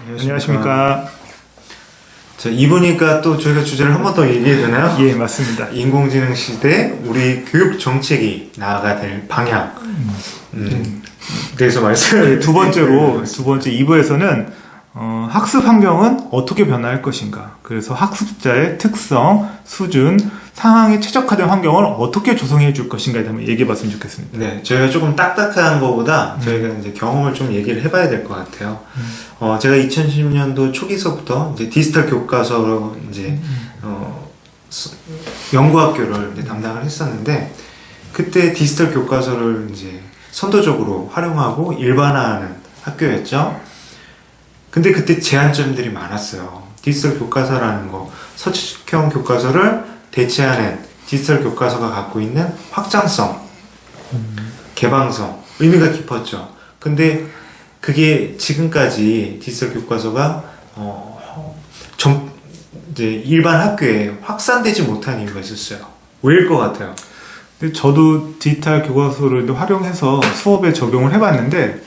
안녕하십니까. 자, 이분이니까 또 저희가 주제를 한 번 더 얘기해야 되나요? 예, 맞습니다. 인공지능 시대 우리 교육 정책이 나아가야 될 방향. 그래서 말씀을 두 번째 2부에서는 학습 환경은 어떻게 변화할 것인가. 그래서 학습자의 특성, 수준, 상황에 최적화된 환경을 어떻게 조성해 줄 것인가에 대해 한번 얘기해 봤으면 좋겠습니다. 네, 저희가 조금 딱딱한 것보다 저희가 이제 경험을 좀 얘기를 해봐야 될 것 같아요. 제가 2010년도 초기서부터 이제 디지털 교과서로 이제 연구학교를 이제 담당을 했었는데, 그때 디지털 교과서를 이제 선도적으로 활용하고 일반화하는 학교였죠. 근데 그때 제한점들이 많았어요. 디지털 교과서라는 거, 서식형 교과서를 대체하는 디지털 교과서가 갖고 있는 확장성, 개방성, 의미가 깊었죠. 근데 그게 지금까지 디지털 교과서가 이제 일반 학교에 확산되지 못한 이유가 있었어요. 왜일 것 같아요? 근데 저도 디지털 교과서를 활용해서 수업에 적용을 해봤는데,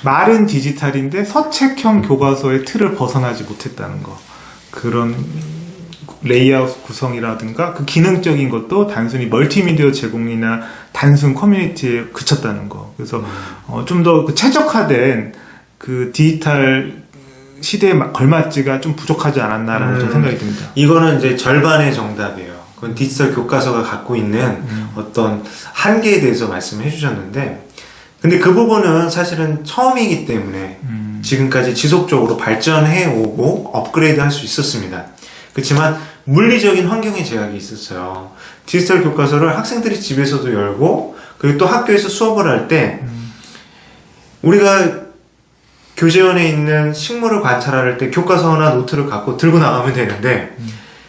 말은 디지털인데 서책형 교과서의 틀을 벗어나지 못했다는 거. 그런 레이아웃 구성이라든가 그 기능적인 것도 단순히 멀티미디어 제공이나 단순 커뮤니티에 그쳤다는 거. 그래서 좀 더 최적화된 그 디지털 시대에 걸맞지가 좀 부족하지 않았나라는 좀 생각이 듭니다. 이거는 이제 절반의 정답이에요. 그건 디지털 교과서가 갖고 있는 어떤 한계에 대해서 말씀해 주셨는데, 근데 그 부분은 사실은 처음이기 때문에 지금까지 지속적으로 발전해 오고 업그레이드 할 수 있었습니다. 그렇지만 물리적인 환경의 제약이 있었어요. 디지털 교과서를 학생들이 집에서도 열고, 그리고 또 학교에서 수업을 할 때 우리가 교재원에 있는 식물을 관찰할 때 교과서나 노트를 갖고 들고 나가면 되는데,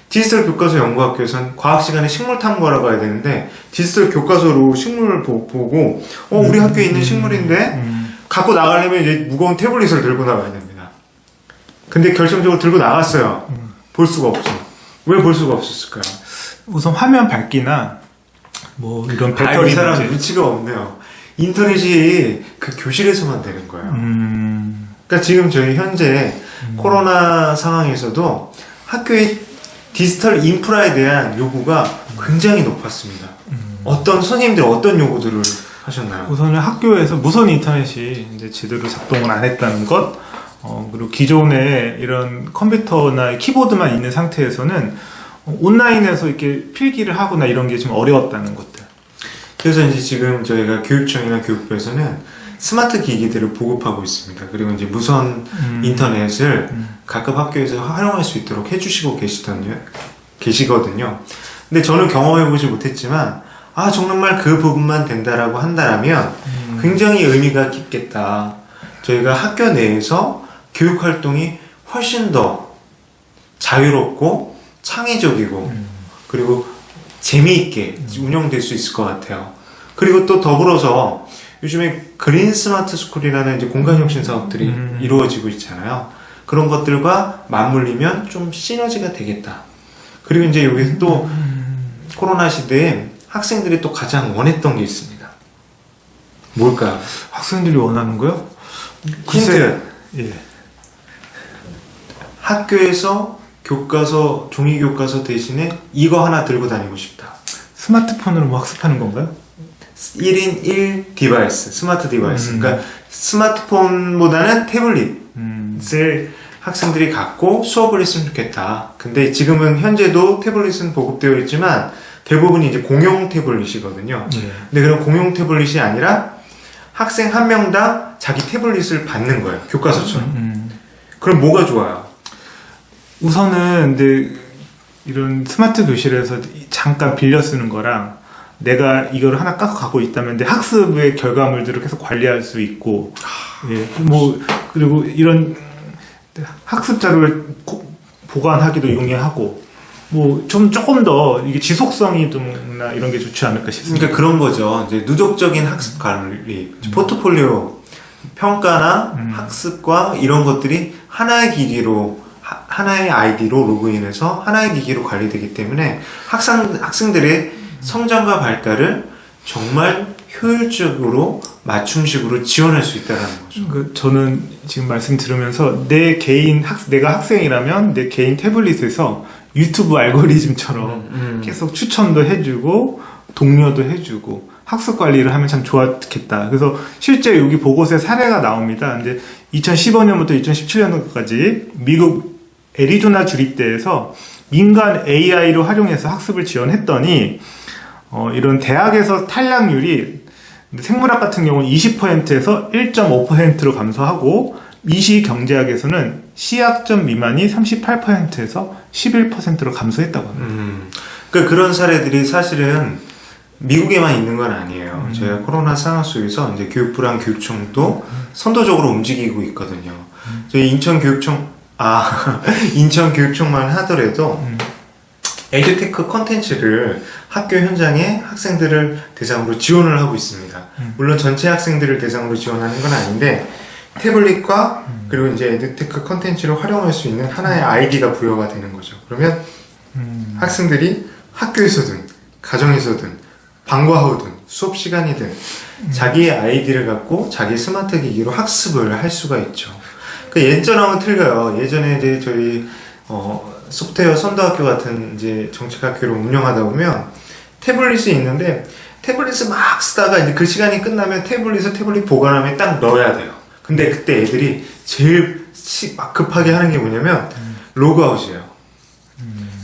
디지털 교과서 연구학교에서는 과학 시간에 식물 탐구하러 가야 되는데 디지털 교과서로 식물을 보고 우리 학교에 있는 식물인데 갖고 나가려면 이제 무거운 태블릿을 들고 나가야 됩니다. 근데 결정적으로 들고 나갔어요. 볼 수가 없어. 왜 볼 수가 없었을까요? 우선 화면 밝기나 뭐 이런 배터리 이 사람 눈치가 없네요. 인터넷이 그 교실에서만 되는 거예요. 그러니까 지금 저희 현재 코로나 상황에서도 학교에 디지털 인프라에 대한 요구가 굉장히 높았습니다. 어떤 선생님들 어떤 요구들을 하셨나요? 우선은 학교에서 무선 인터넷이 이제 제대로 작동을 안 했다는 것, 그리고 기존에 이런 컴퓨터나 키보드만 있는 상태에서는 온라인에서 이렇게 필기를 하거나 이런 게 좀 어려웠다는 것들. 그래서 이제 지금 저희가 교육청이나 교육부에서는 스마트 기기들을 보급하고 있습니다. 그리고 이제 무선 인터넷을 각급 학교에서 활용할 수 있도록 해주시고 계시거든요. 근데 저는 경험해보지 못했지만, 정말 그 부분만 된다라고 한다면 굉장히 의미가 깊겠다. 저희가 학교 내에서 교육 활동이 훨씬 더 자유롭고 창의적이고 그리고 재미있게 운영될 수 있을 것 같아요. 그리고 또 더불어서 요즘에 그린 스마트 스쿨이라는 이제 공간혁신 사업들이 이루어지고 있잖아요. 그런 것들과 맞물리면 좀 시너지가 되겠다. 그리고 이제 여기서 또 코로나 시대에 학생들이 또 가장 원했던 게 있습니다. 뭘까요? 학생들이 원하는 거요? 힌트. 예. 학교에서 교과서, 종이 교과서 대신에 이거 하나 들고 다니고 싶다. 스마트폰으로 뭐 학습하는 건가요? 1인 1 디바이스, 스마트 디바이스. 그러니까 스마트폰보다는 태블릿을 학생들이 갖고 수업을 했으면 좋겠다. 근데 지금은 현재도 태블릿은 보급되어 있지만 대부분이 이제 공용 태블릿이거든요. 근데 그런 공용 태블릿이 아니라 학생 한 명당 자기 태블릿을 받는 거예요. 교과서처럼. 그럼 뭐가 좋아요? 우선은 근데 이런 스마트 교실에서 잠깐 빌려 쓰는 거랑 내가 이걸 하나 갖고 있다면 내 학습의 결과물들을 계속 관리할 수 있고, 예, 뭐 그리고 이런 학습 자료를 보관하기도 용이하고, 뭐 조금 더 이게 지속성이 좀나 이런 게 좋지 않을까 싶습니다. 그러니까 그런 거죠. 이제 누적적인 학습 관리, 포트폴리오 평가나 학습과 이런 것들이 하나의 기기로, 하나의 아이디로 로그인해서 하나의 기기로 관리되기 때문에 학생들의 성장과 발달을 정말 효율적으로 맞춤식으로 지원할 수 있다는 거죠. 저는 지금 말씀 들으면서 내가 학생이라면 내 개인 태블릿에서 유튜브 알고리즘처럼 계속 추천도 해주고 동료도 해주고 학습 관리를 하면 참 좋았겠다. 그래서 실제 여기 보고서에 사례가 나옵니다. 이제 2015년부터 2017년도까지 미국 애리조나 주립대에서 민간 AI를 활용해서 학습을 지원했더니 이런 대학에서 탈락률이 생물학 같은 경우는 20%에서 1.5%로 감소하고 미시경제학에서는 C학점 미만이 38%에서 11%로 감소했다고 합니다. 그러니까 그런 사례들이 사실은 미국에만 있는 건 아니에요. 저희가 코로나 상황 속에서 이제 교육부랑 교육청도 선도적으로 움직이고 있거든요. 저희 인천교육청만 하더라도 에듀테크 콘텐츠를 학교 현장에 학생들을 대상으로 지원을 하고 있습니다. 물론 전체 학생들을 대상으로 지원하는 건 아닌데 태블릿과 그리고 이제 에듀테크 콘텐츠를 활용할 수 있는 하나의 아이디가 부여가 되는 거죠. 그러면 학생들이 학교에서든 가정에서든 방과 후든 수업 시간이든 자기의 아이디를 갖고 자기 스마트 기기로 학습을 할 수가 있죠. 그 예전하고는 틀려요. 예전에 이제 저희 소프트웨어 선도학교 같은 이제 정책학교를 운영하다 보면 태블릿이 있는데 태블릿을 막 쓰다가 이제 그 시간이 끝나면 태블릿 보관함에 딱 넣어야 돼요. 근데 그때 애들이 제일 막 급하게 하는 게 뭐냐면 로그아웃이에요.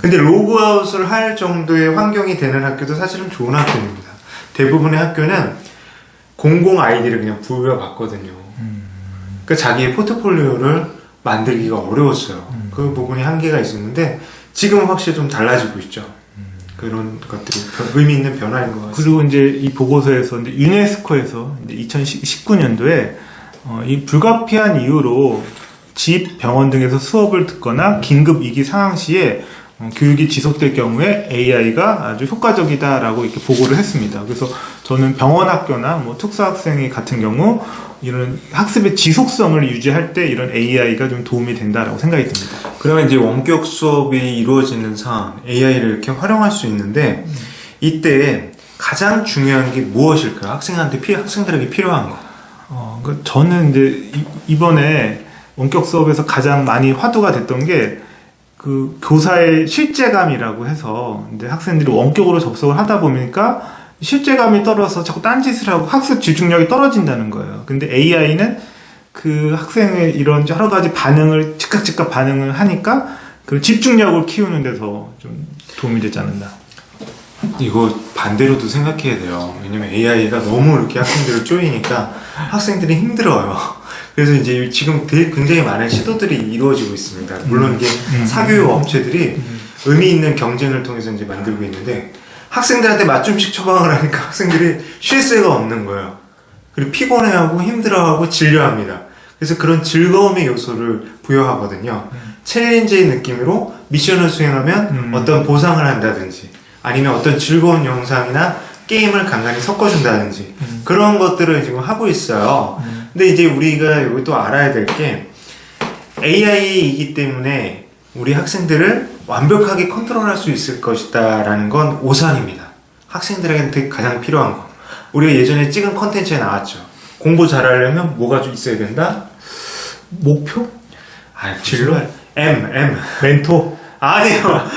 근데 로그아웃을 할 정도의 환경이 되는 학교도 사실은 좋은 학교입니다. 대부분의 학교는 공공 아이디를 그냥 부여받거든요. 그러니까 자기의 포트폴리오를 만들기가 어려웠어요. 그 부분이 한계가 있었는데 지금은 확실히 좀 달라지고 있죠. 그런 것들이 의미 있는 변화인 것 같습니다. 그리고 이제 이 보고서에서 이제 유네스코에서 2019년도에 이 불가피한 이유로 집, 병원 등에서 수업을 듣거나 긴급 위기 상황 시에 교육이 지속될 경우에 AI가 아주 효과적이다라고 이렇게 보고를 했습니다. 그래서 저는 병원 학교나 뭐 특수학생이 같은 경우 이런 학습의 지속성을 유지할 때 이런 AI가 좀 도움이 된다라고 생각이 듭니다. 그러면 이제 원격 수업이 이루어지는 상황, AI를 이렇게 활용할 수 있는데 이때 가장 중요한 게 무엇일까요? 학생들에게 필요한 거. 저는 이제 이번에 원격 수업에서 가장 많이 화두가 됐던 게 그 교사의 실제감이라고 해서 이제 학생들이 원격으로 접속을 하다 보니까 실제감이 떨어져서 자꾸 딴짓을 하고 학습 집중력이 떨어진다는 거예요. 근데 AI는 그 학생의 이런 여러 가지 반응을 즉각 반응을 하니까 그 집중력을 키우는 데서 좀 도움이 되지 않는다. 이거 반대로도 생각해야 돼요. 왜냐면 AI가 너무 이렇게 학생들을 쪼이니까 학생들이 힘들어요. 그래서 이제 지금 굉장히 많은 시도들이 이루어지고 있습니다. 물론 이게 사교육 업체들이 의미 있는 경쟁을 통해서 이제 만들고 있는데 학생들한테 맞춤식 처방을 하니까 학생들이 쉴 새가 없는 거예요. 그리고 피곤해하고 힘들어하고 진료합니다. 그래서 그런 즐거움의 요소를 부여하거든요. 챌린지의 느낌으로 미션을 수행하면 어떤 보상을 한다든지 아니면 어떤 즐거운 영상이나 게임을 간간히 섞어준다든지 그런 것들을 지금 하고 있어요. 근데 이제 우리가 여기 또 알아야 될 게 AI이기 때문에 우리 학생들을 완벽하게 컨트롤할 수 있을 것이다 라는 건 오산입니다. 학생들한테 가장 필요한 거. 우리가 예전에 찍은 컨텐츠에 나왔죠. 공부 잘하려면 뭐가 좀 있어야 된다? 목표? 진로? M. 멘토? 아니요.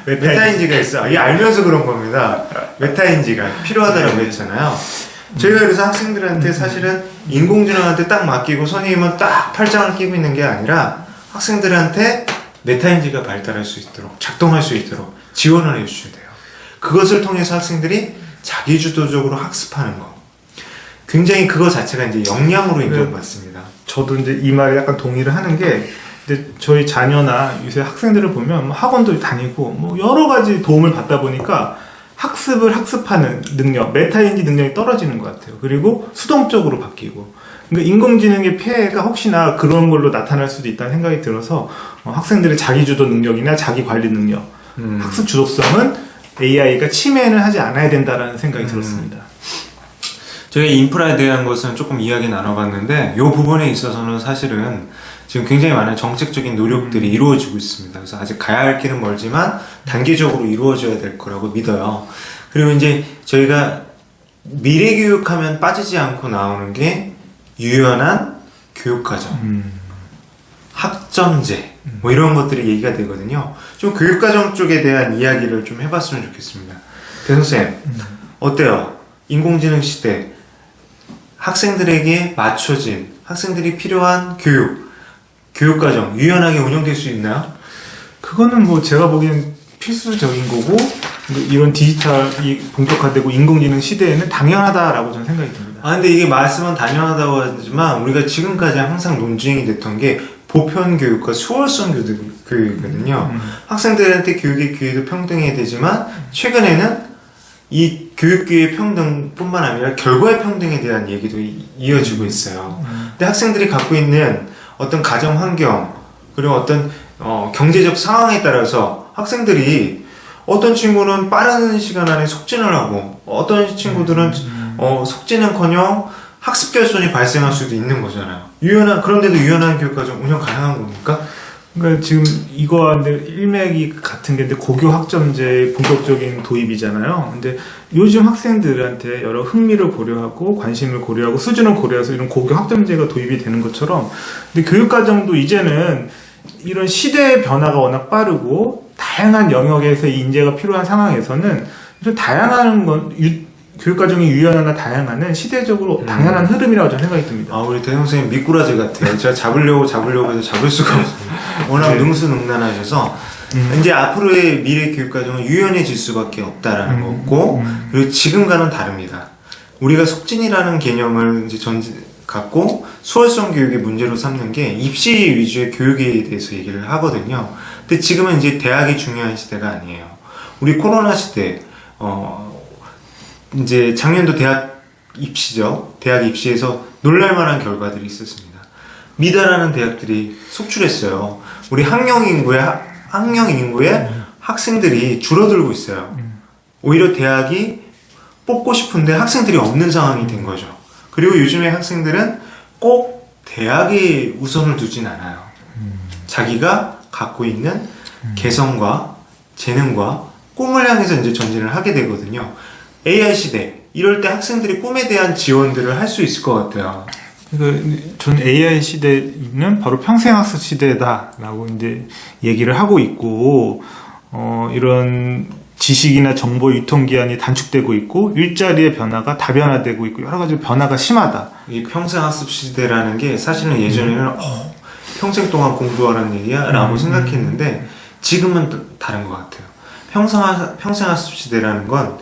메타인지가 있어. 이게 알면서 그런 겁니다. 메타인지가 필요하다고 했잖아요. 저희가 그래서 학생들한테 사실은 인공지능한테 딱 맡기고 선생님은 딱 팔짱을 끼고 있는 게 아니라 학생들한테 메타인지가 발달할 수 있도록 작동할 수 있도록 지원을 해주셔야 돼요. 그것을 통해서 학생들이 자기주도적으로 학습하는 거. 굉장히 그거 자체가 이제 역량으로 인정받습니다. 저도 이제 이 말에 약간 동의를 하는 게 근데 저희 자녀나 요새 학생들을 보면 뭐 학원도 다니고 뭐 여러 가지 도움을 받다 보니까 학습하는 능력, 메타인지 능력이 떨어지는 것 같아요. 그리고 수동적으로 바뀌고. 그러니까 인공지능의 폐해가 혹시나 그런 걸로 나타날 수도 있다는 생각이 들어서 학생들의 자기주도 능력이나 자기관리 능력, 학습 주도성은 AI가 침해는 하지 않아야 된다라는 생각이 들었습니다. 저희 인프라에 대한 것은 조금 이야기 나눠봤는데 이 부분에 있어서는 사실은 지금 굉장히 많은 정책적인 노력들이 이루어지고 있습니다. 그래서 아직 가야 할 길은 멀지만 단계적으로 이루어져야 될 거라고 믿어요. 그리고 이제 저희가 미래 교육하면 빠지지 않고 나오는 게 유연한 교육과정, 학점제 뭐 이런 것들이 얘기가 되거든요. 좀 교육과정 쪽에 대한 이야기를 좀 해봤으면 좋겠습니다. 대선생님 어때요? 인공지능 시대 학생들에게 맞춰진 학생들이 필요한 교육과정 유연하게 운영될 수 있나요? 그거는 뭐 제가 보기엔 필수적인 거고, 이런 디지털이 본격화되고 인공지능 시대에는 당연하다라고 저는 생각이 듭니다. 아 근데 이게 말씀은 당연하다고 하지만 우리가 지금까지 항상 논쟁이 됐던 게 보편 교육과 수월성 교육이거든요. 학생들한테 교육의 기회도 평등해야 되지만 최근에는 이 교육 기회 평등뿐만 아니라 결과의 평등에 대한 얘기도 이어지고 있어요. 근데 학생들이 갖고 있는 어떤 가정 환경 그리고 어떤 경제적 상황에 따라서 학생들이 어떤 친구는 빠른 시간 안에 속진을 하고 어떤 친구들은 속진은커녕 학습 결손이 발생할 수도 있는 거잖아요. 그런데도 유연한 교육과정 운영 가능한 겁니까? 그러니까 지금 이거와 일맥이 같은 게 고교 학점제 본격적인 도입이잖아요. 근데 요즘 학생들한테 여러 흥미를 고려하고 관심을 고려하고 수준을 고려해서 이런 고교 학점제가 도입이 되는 것처럼, 근데 교육과정도 이제는 이런 시대의 변화가 워낙 빠르고 다양한 영역에서 이 인재가 필요한 상황에서는 이런 다양한 교육과정이 유연하나 다양하는 시대적으로 당연한 흐름이라고 저는 생각이 듭니다. 아, 우리 대선생님 미꾸라지 같아요. 제가 잡으려고 해서 잡을 수가 없어요. 워낙 능수능란하셔서 이제 앞으로의 미래 교육과정은 유연해질 수밖에 없다라는 거고, 그리고 지금과는 다릅니다. 우리가 속진이라는 개념을 이제 갖고 수월성 교육의 문제로 삼는 게 입시 위주의 교육에 대해서 얘기를 하거든요. 근데 지금은 이제 대학이 중요한 시대가 아니에요. 우리 코로나 시대, 이제 작년도 대학 입시죠. 대학 입시에서 놀랄만한 결과들이 있었습니다. 미달하는 대학들이 속출했어요. 우리 학령 인구의 학생들이 줄어들고 있어요. 오히려 대학이 뽑고 싶은데 학생들이 없는 상황이 된 거죠. 그리고 요즘의 학생들은 꼭 대학에 우선을 두진 않아요. 자기가 갖고 있는 개성과 재능과 꿈을 향해서 이제 전진을 하게 되거든요. AI 시대, 이럴 때 학생들이 꿈에 대한 지원들을 할 수 있을 것 같아요. 전 AI 시대는 바로 평생학습 시대다라고 이제 얘기를 하고 있고, 이런 지식이나 정보 유통기한이 단축되고 있고, 일자리의 변화가 다변화되고 있고, 여러 가지 변화가 심하다. 이 평생학습 시대라는 게 사실은 예전에는 평생 동안 공부하라는 얘기야? 라고 생각했는데, 지금은 다른 것 같아요. 평생학습 시대라는 건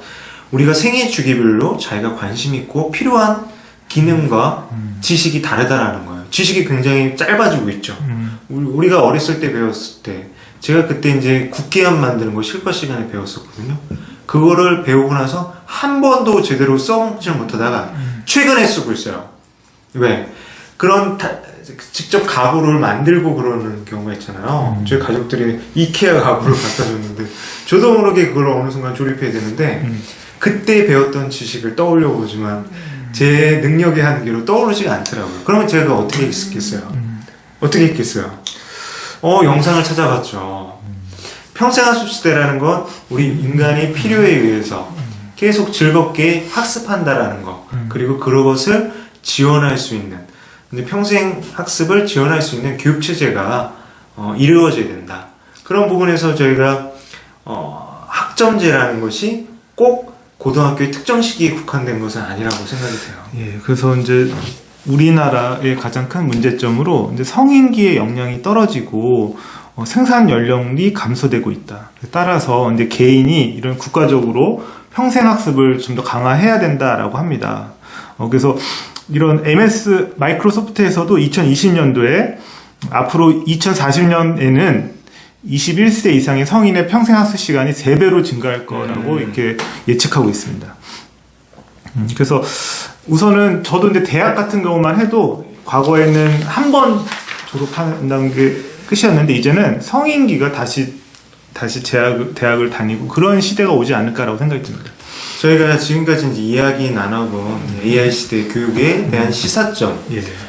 우리가 생애 주기별로 자기가 관심 있고 필요한 기능과 지식이 다르다라는 거예요. 지식이 굉장히 짧아지고 있죠. 우리가 어렸을 때 배웠을 때, 제가 그때 이제 국계함 만드는 거 실과 시간에 배웠었거든요. 그거를 배우고 나서 한 번도 제대로 써먹지 못하다가 최근에 쓰고 있어요. 왜? 직접 가구를 만들고 그러는 경우가 있잖아요. 저희 가족들이 이케아 가구를 갖다 줬는데 저도 모르게 그걸 어느 순간 조립해야 되는데 그때 배웠던 지식을 떠올려 보지만 제 능력의 한계로 떠오르지가 않더라고요. 그러면 제가 어떻게 했겠어요? 영상을 찾아봤죠. 평생학습 시대라는 건 우리 인간의 필요에 의해서 계속 즐겁게 학습한다라는 거, 그리고 그것을 지원할 수 있는, 근데 평생 학습을 지원할 수 있는 교육 체제가 이루어져야 된다. 그런 부분에서 저희가 학점제라는 것이 꼭 고등학교의 특정 시기에 국한된 것은 아니라고 생각이 돼요. 예, 그래서 이제 우리나라의 가장 큰 문제점으로 이제 성인기의 역량이 떨어지고 생산 연령이 감소되고 있다. 따라서 이제 개인이 이런 국가적으로 평생 학습을 좀 더 강화해야 된다라고 합니다. 그래서 이런 MS 마이크로소프트에서도 2020년도에 앞으로 2040년에는 21세 이상의 성인의 평생학습 시간이 3배로 증가할 거라고 이렇게 예측하고 있습니다. 그래서 우선은 저도 이제 대학 같은 경우만 해도 과거에는 한 번 졸업한다는 게 끝이었는데 이제는 성인기가 다시 대학을 다니고 그런 시대가 오지 않을까라고 생각이 듭니다. 저희가 지금까지 이제 이야기 나눠본 AI 시대 교육에 대한 시사점,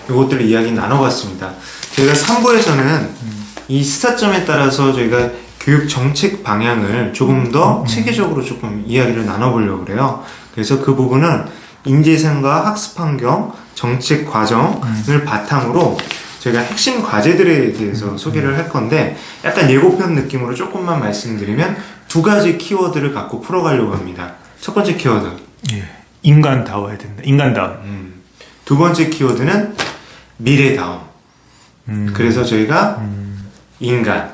이것들을 이야기 나눠봤습니다. 저희가 3부에서는 이 시사점에 따라서 저희가 교육 정책 방향을 조금 더 체계적으로 조금 이야기를 나눠보려고 그래요. 그래서 그 부분은 인재생과 학습 환경, 정책 과정을 바탕으로 저희가 핵심 과제들에 대해서 소개를 할 건데 약간 예고편 느낌으로 조금만 말씀드리면 두 가지 키워드를 갖고 풀어가려고 합니다. 첫 번째 키워드. 예. 인간다워야 된다. 인간다움. 두 번째 키워드는 미래다움. 그래서 저희가 인간,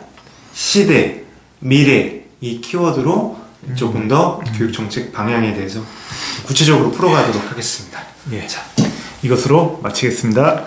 시대, 미래 이 키워드로 조금 더 교육 정책 방향에 대해서 구체적으로 풀어가도록 하겠습니다. 예. 자, 이것으로 마치겠습니다.